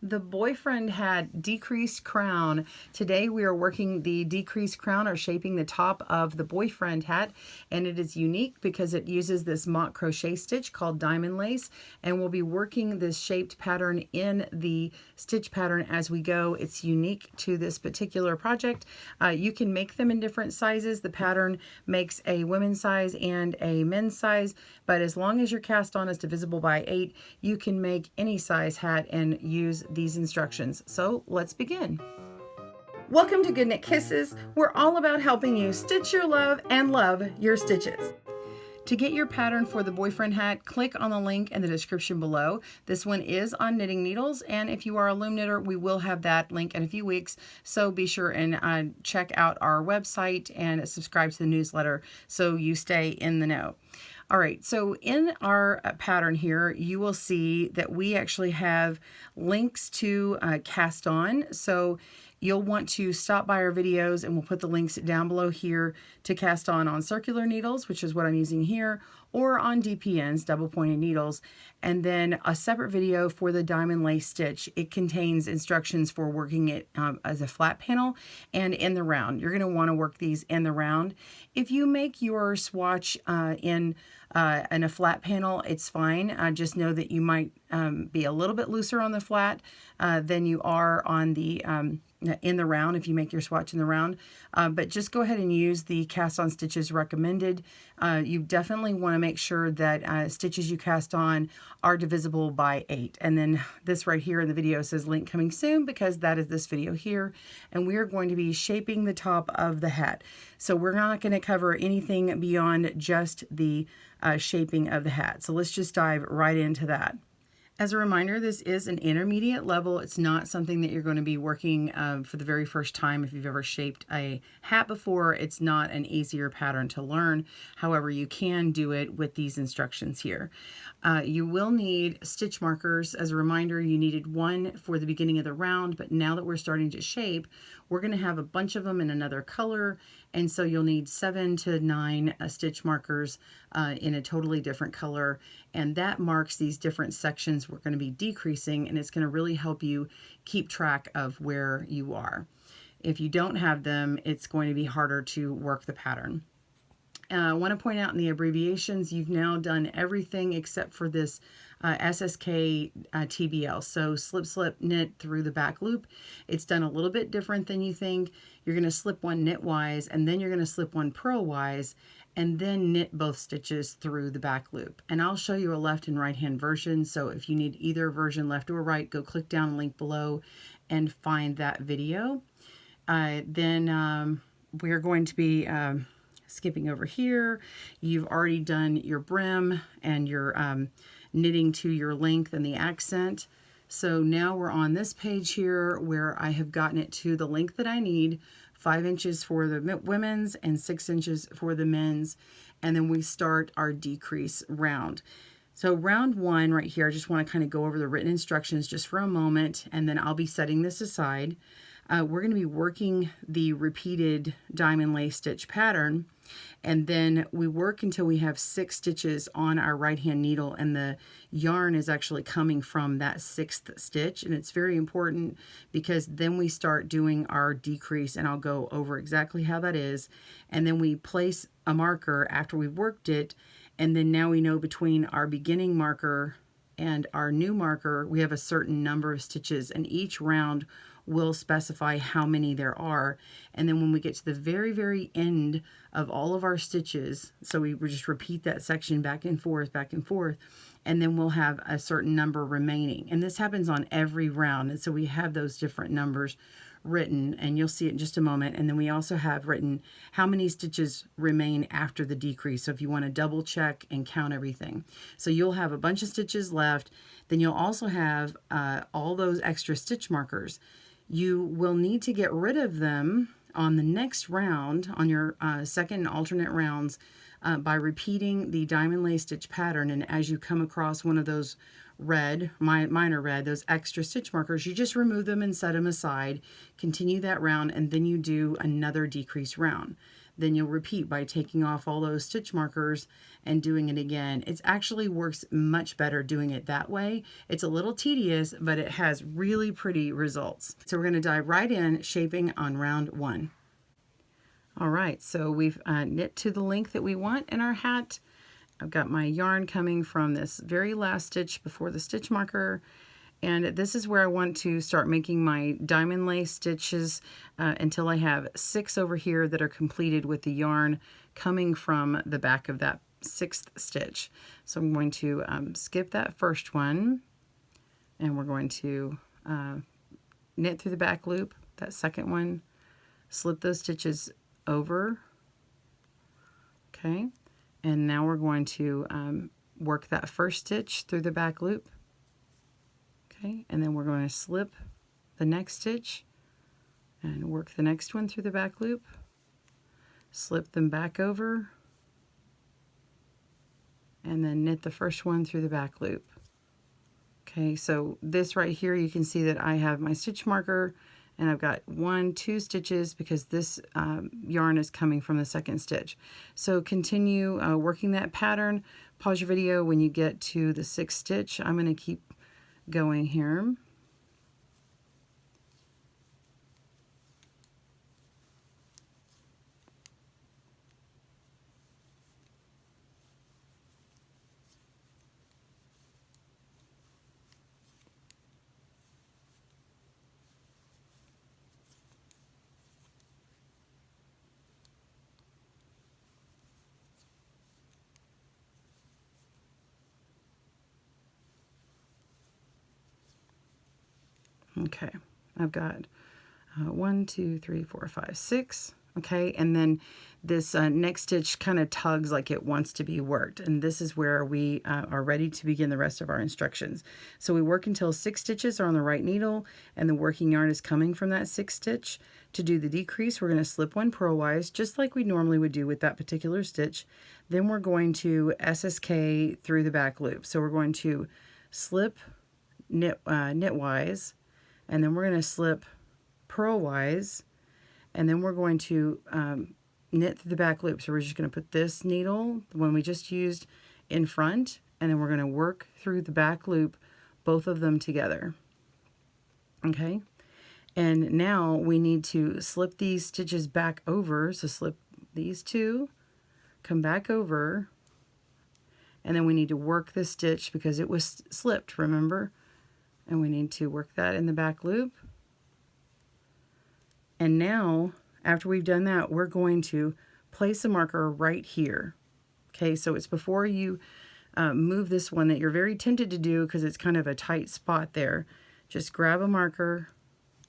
The BoyFriend hat decreased crown. Today we are working the decreased crown or shaping the top of the BoyFriend hat, and it is unique because it uses this mock crochet stitch called diamond lace, and we'll be working this shaped pattern in the stitch pattern as we go. It's unique to this particular project. You can make them in different sizes. The pattern makes a women's size and a men's size, but as long as your cast on is divisible by 8, you can make any size hat and use these instructions. So let's begin. Welcome to GoodKnit Kisses. We're all about helping you stitch your love and love your stitches. To get your pattern for the BoyFriend hat, click on the link in the description below. This one is on knitting needles, and if you are a loom knitter, we will have that link in a few weeks. So be sure and check out our website and subscribe to the newsletter so you stay in the know. All right, so in our pattern here, you will see that we actually have links to cast on. So you'll want to stop by our videos, and we'll put the links down below here to cast on circular needles, which is what I'm using here, or on DPNs, double pointed needles, and then a separate video for the diamond lace stitch. It contains instructions for working it as a flat panel and in the round. You're going to want to work these in the round. If you make your swatch in a flat panel, it's fine. Just know that you might be a little bit looser on the flat than you are on the in the round if you make your swatch in the round, but just go ahead and use the cast on stitches recommended. You definitely want to make sure that stitches you cast on are divisible by 8. And then this right here in the video says link coming soon, because that is this video here, and we are going to be shaping the top of the hat. So we're not going to cover anything beyond just the shaping of the hat. So let's just dive right into that. As a reminder, this is an intermediate level. It's not something that you're going to be working for the very first time. If you've ever shaped a hat before, it's not an easier pattern to learn. However, you can do it with these instructions here. You will need stitch markers. As a reminder, you needed one for the beginning of the round, but now that we're starting to shape, we're going to have a bunch of them in another color, and so you'll need 7 to 9 stitch markers in a totally different color, and that marks these different sections we're going to be decreasing, and it's going to really help you keep track of where you are. If you don't have them, it's going to be harder to work the pattern. I want to point out in the abbreviations, you've now done everything except for this SSK TBL. So slip, slip, knit through the back loop. It's done a little bit different than you think. You're going to slip one knitwise, and then you're going to slip one purlwise, and then knit both stitches through the back loop. And I'll show you a left and right hand version. So if you need either version, left or right, go click down the link below and find that video. Then we're going to be skipping over here. You've already done your brim and your knitting to your length and the accent. So now we're on this page here where I have gotten it to the length that I need, 5 inches for the women's and 6 inches for the men's. And then we start our decrease round. So round 1 right here, I just want to kind of go over the written instructions just for a moment, and then I'll be setting this aside. We're going to be working the repeated diamond lace stitch pattern, and then we work until we have 6 stitches on our right hand needle, and the yarn is actually coming from that 6th stitch. And it's very important because then we start doing our decrease, and I'll go over exactly how that is. And then we place a marker after we've worked it, and then now we know between our beginning marker and our new marker we have a certain number of stitches, and each round will specify how many there are. And then when we get to the very, very end of all of our stitches, so we just repeat that section back and forth, and then we'll have a certain number remaining. And this happens on every round, and so we have those different numbers written, and you'll see it in just a moment. And then we also have written how many stitches remain after the decrease, so if you want to double check and count everything. So you'll have a bunch of stitches left. Then you'll also have all those extra stitch markers. You will need to get rid of them on the next round, on your second and alternate rounds, by repeating the diamond lace stitch pattern. And as you come across one of those red, mine are red, those extra stitch markers, you just remove them and set them aside, continue that round, and then you do another decrease round. then you'll repeat by taking off all those stitch markers and doing it again. It actually works much better doing it that way. It's a little tedious, but it has really pretty results. So we're going to dive right in, shaping on round 1. All right, so we've knit to the length that we want in our hat. I've got my yarn coming from this very last stitch before the stitch marker, and this is where I want to start making my diamond lace stitches until I have 6 over here that are completed with the yarn coming from the back of that 6th stitch. So I'm going to skip that first one, and we're going to knit through the back loop, that second one, slip those stitches over, okay, and now we're going to work that first stitch through the back loop, okay, and then we're going to slip the next stitch and work the next one through the back loop, slip them back over, and then knit the first one through the back loop. Okay, so this right here, you can see that I have my stitch marker, and I've got 1, 2 stitches because this yarn is coming from the second stitch. So continue working that pattern. Pause your video when you get to the 6th stitch. I'm going to keep going here. Okay, I've got 1, 2, 3, 4, 5, 6. Okay, and then this next stitch kind of tugs like it wants to be worked, and this is where we are ready to begin the rest of our instructions. So we work until 6 stitches are on the right needle, and the working yarn is coming from that 6th stitch. To do the decrease, we're going to slip 1 purlwise, just like we normally would do with that particular stitch. Then we're going to SSK through the back loop. So we're going to slip knitwise, and then we're going to slip purlwise, and then we're going to knit through the back loop. So we're just going to put this needle, the one we just used, in front, and then we're going to work through the back loop, both of them together. Okay, and now we need to slip these stitches back over. So slip these 2, come back over, and then we need to work this stitch because it was slipped, remember? And we need to work that in the back loop. And now, after we've done that, we're going to place a marker right here. Okay, so it's before you move this one that you're very tempted to do because it's kind of a tight spot there. Just grab a marker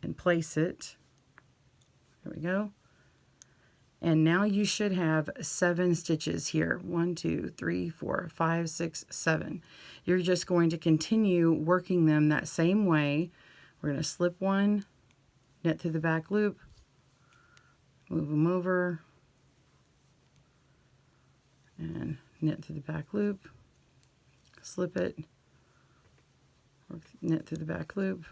and place it. There we go. And now you should have 7 stitches here. 1, 2, 3, 4, 5, 6, 7. You're just going to continue working them that same way. We're going to slip 1, knit through the back loop, move them over, and knit through the back loop, slip it, work, knit through the back loop,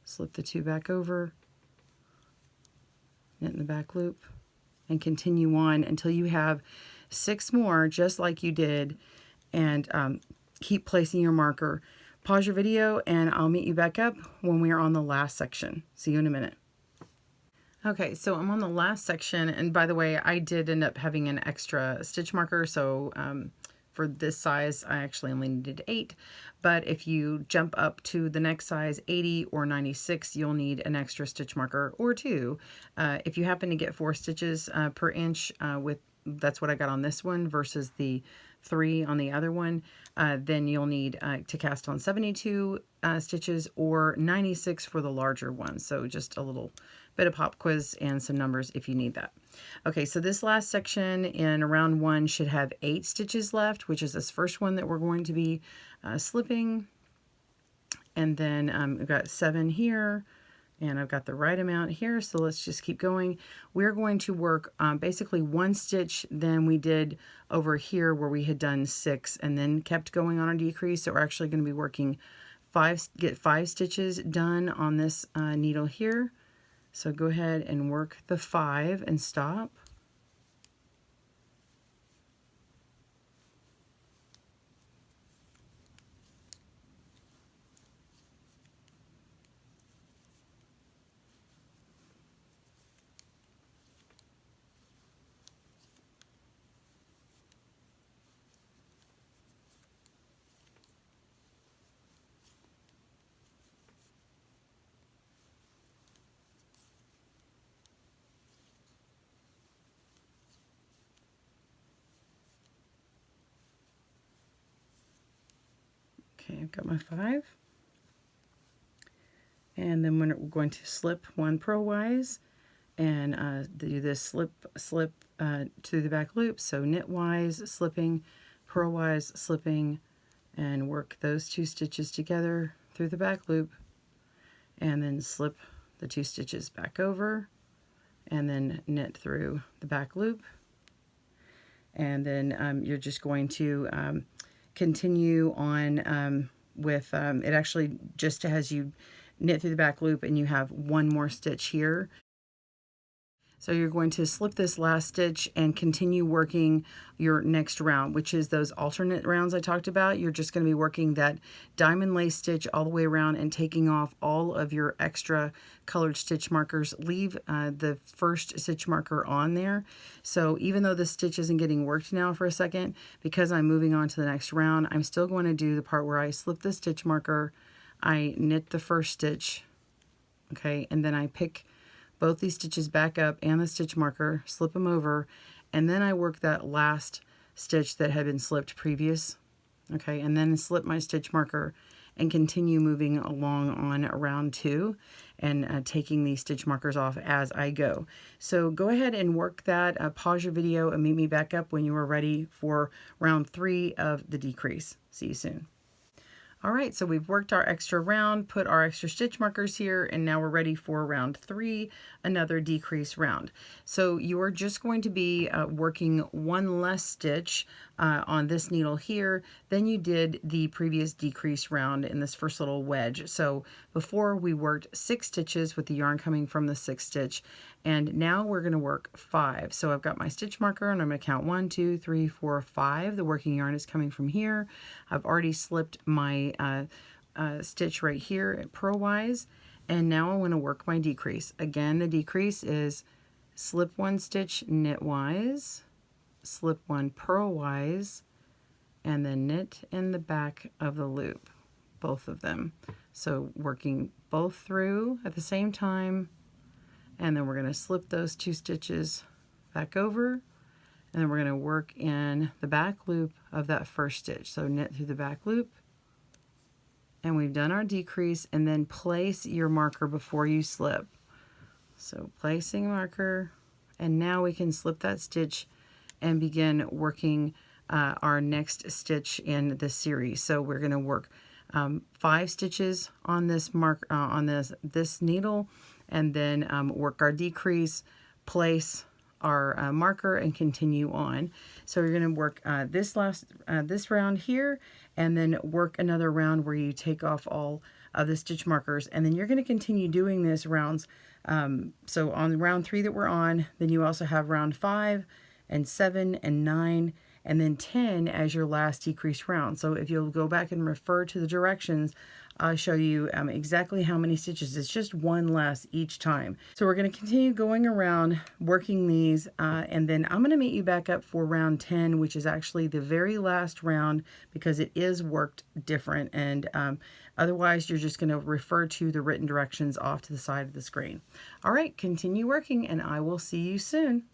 slip the 2 back over, knit in the back loop, and continue on until you have 6 more just like you did, and keep placing your marker. Pause your video and I'll meet you back up when we are on the last section. See you in a minute. Okay, so I'm on the last section, and by the way, I did end up having an extra stitch marker, so for this size I actually only needed 8, but if you jump up to the next size, 80 or 96, you'll need an extra stitch marker or 2. If you happen to get 4 stitches per inch, that's what I got on this one versus the 3 on the other one, then you'll need to cast on 72 stitches or 96 for the larger one. So just a little bit of pop quiz and some numbers if you need that. Okay, so this last section in round 1 should have 8 stitches left, which is this first one that we're going to be slipping. And then we've got 7 here, and I've got the right amount here, so let's just keep going. We're going to work basically 1 stitch than we did over here where we had done 6 and then kept going on a decrease. So we're actually going to be working 5 stitches done on this needle here. So go ahead and work the 5 and stop. Okay, I've got my 5. And then we're going to slip 1 purlwise and do this slip to the back loop. So knitwise, slipping, purlwise, slipping, and work those 2 stitches together through the back loop, and then slip the 2 stitches back over, and then knit through the back loop. And then you're just going to continue on with it actually just has you knit through the back loop, and you have 1 more stitch here. So you're going to slip this last stitch and continue working your next round, which is those alternate rounds I talked about. You're just going to be working that diamond lace stitch all the way around and taking off all of your extra colored stitch markers. Leave the first stitch marker on there. So even though the stitch isn't getting worked now for a second, because I'm moving on to the next round, I'm still going to do the part where I slip the stitch marker, I knit the first stitch, okay, and then I pick both these stitches back up and the stitch marker, slip them over, and then I work that last stitch that had been slipped previous, okay, and then slip my stitch marker and continue moving along on round 2 and taking these stitch markers off as I go. So go ahead and work that, pause your video and meet me back up when you are ready for round 3 of the decrease. See you soon. All right, so we've worked our extra round, put our extra stitch markers here, and now we're ready for round 3, another decrease round. So you are just going to be working 1 less stitch on this needle here than you did the previous decrease round in this first little wedge. So before we worked 6 stitches with the yarn coming from the 6th stitch, and now we're going to work 5. So I've got my stitch marker and I'm going to count 1, 2, 3, 4, 5. The working yarn is coming from here. I've already slipped my stitch right here at purlwise, and now I want to work my decrease. Again, the decrease is slip 1 stitch knitwise, slip 1 purlwise, and then knit in the back of the loop, both of them. So working both through at the same time, and then we're going to slip those 2 stitches back over, and then we're going to work in the back loop of that first stitch. So knit through the back loop, and we've done our decrease, and then place your marker before you slip. So placing marker, and now we can slip that stitch and begin working our next stitch in this series. So we're going to work 5 stitches on this this needle, and then work our decrease, place our marker, and continue on. So you're going to work this round here, and then work another round where you take off all of the stitch markers, and then you're going to continue doing this rounds. So on round 3 that we're on, then you also have round 5 and 7 and 9 and then 10 as your last decrease round. So if you'll go back and refer to the directions, I'll show you exactly how many stitches. It's just 1 less each time. So we're going to continue going around working these, and then I'm going to meet you back up for round 10, which is actually the very last round because it is worked different, and otherwise you're just going to refer to the written directions off to the side of the screen. All right, continue working and I will see you soon.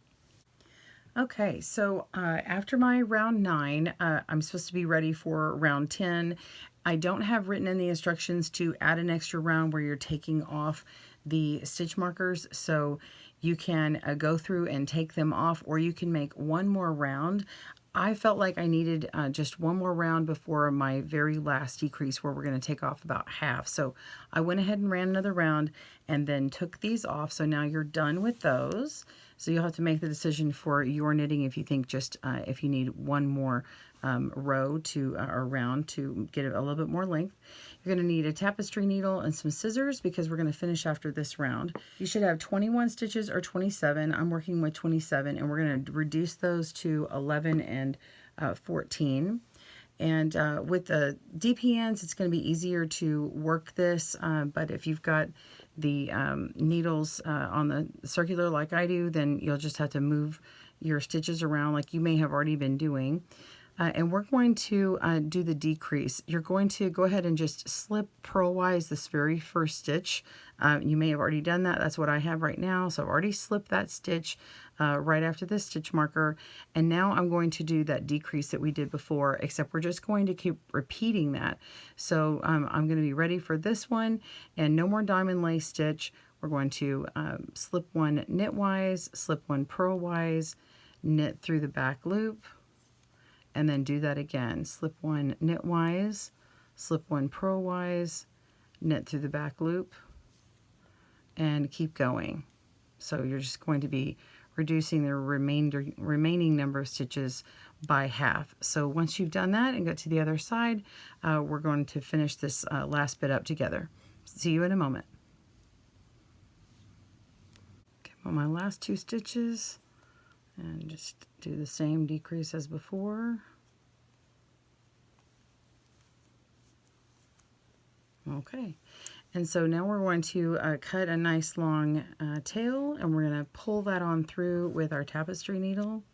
Okay, so after my round 9, I'm supposed to be ready for round 10. I don't have written in the instructions to add an extra round where you're taking off the stitch markers, so you can go through and take them off, or you can make 1 more round. I felt like I needed just 1 more round before my very last decrease where we're going to take off about half. So I went ahead and ran another round and then took these off. So now you're done with those. So you'll have to make the decision for your knitting if you think just if you need 1 more row to or round to get a little bit more length. You're going to need a tapestry needle and some scissors because we're going to finish after this round. You should have 21 stitches or 27. I'm working with 27, and we're going to reduce those to 11 and 14. And with the DPNs, it's going to be easier to work this, but if you've got the needles on the circular like I do, then you'll just have to move your stitches around like you may have already been doing. And we're going to do the decrease. You're going to go ahead and just slip purlwise this very first stitch. You may have already done that. That's what I have right now. So I've already slipped that stitch right after this stitch marker. And now I'm going to do that decrease that we did before, except we're just going to keep repeating that. So I'm going to be ready for this one, and no more diamond lace stitch. We're going to slip one knitwise, slip one purlwise, knit through the back loop, and then do that again. Slip one knitwise, slip one purlwise, knit through the back loop, and keep going. So you're just going to be reducing the remaining number of stitches by half. So once you've done that and go to the other side, we're going to finish this last bit up together. See you in a moment. Okay, on my last 2 stitches, and just do the same decrease as before. Okay, and so now we're going to cut a nice long tail, and we're going to pull that on through with our tapestry needle.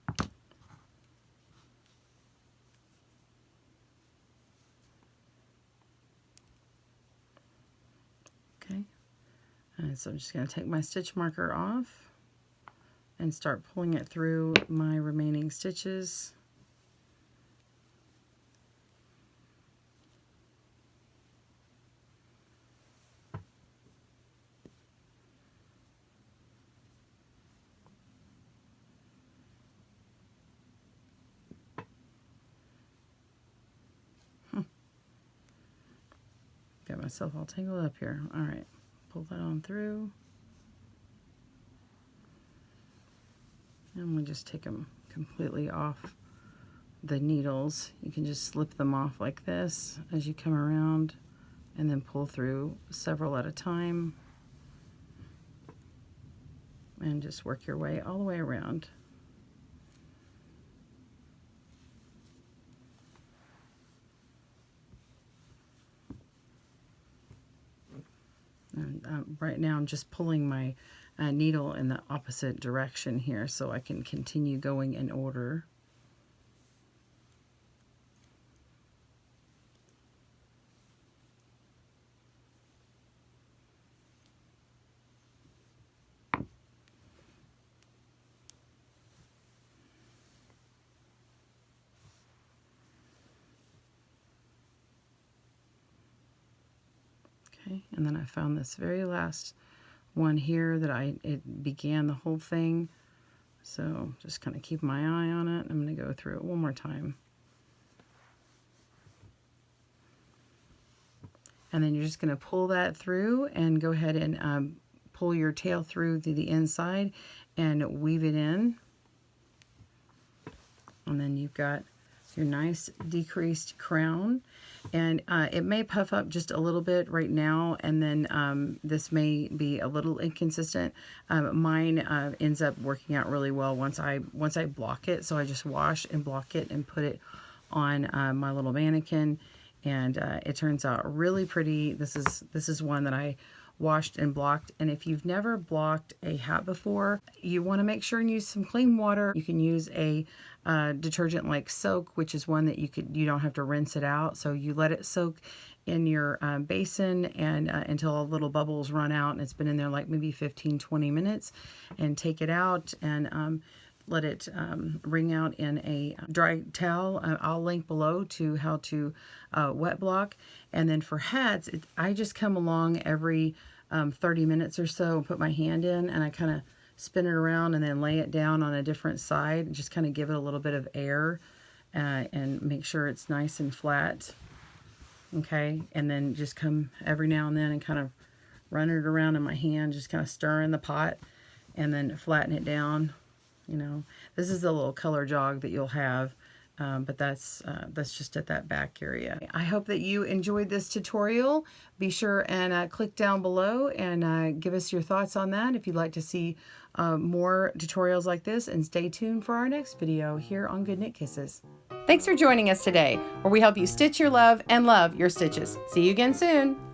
Okay, and so I'm just going to take my stitch marker off and start pulling it through my remaining stitches. Got myself all tangled up here. All right, pull that on through. And we just take them completely off the needles. You can just slip them off like this as you come around, and then pull through several at a time, and just work your way all the way around. And right now I'm just pulling my needle in the opposite direction here so I can continue going in order. Okay, and then I found this very last one here that it began the whole thing. So just kind of keep my eye on it. I'm going to go through it one more time. And then you're just going to pull that through and go ahead and pull your tail through to the inside and weave it in. And then you've got your nice decreased crown. And it may puff up just a little bit right now, and then this may be a little inconsistent. Mine ends up working out really well once I block it. So I just wash and block it and put it on my little mannequin, and it turns out really pretty. This is one that I washed and blocked. And if you've never blocked a hat before, you want to make sure and use some clean water. You can use a detergent like soak, which is one that you don't have to rinse it out. So you let it soak in your basin and until little bubbles run out, and it's been in there like maybe 15-20 minutes, and take it out and let it wring out in a dry towel. I'll link below to how to wet block. And then for hats, I just come along every 30 minutes or so and put my hand in, and I kind of spin it around and then lay it down on a different side and just kind of give it a little bit of air and make sure it's nice and flat. Okay, and then just come every now and then and kind of run it around in my hand, just kind of stir in the pot and then flatten it down. You know, this is a little color jog that you'll have, but that's just at that back area. I hope that you enjoyed this tutorial. Be sure and click down below and give us your thoughts on that if you'd like to see more tutorials like this, and stay tuned for our next video here on GoodKnit Kisses. Thanks for joining us today, where we help you stitch your love and love your stitches. See you again soon.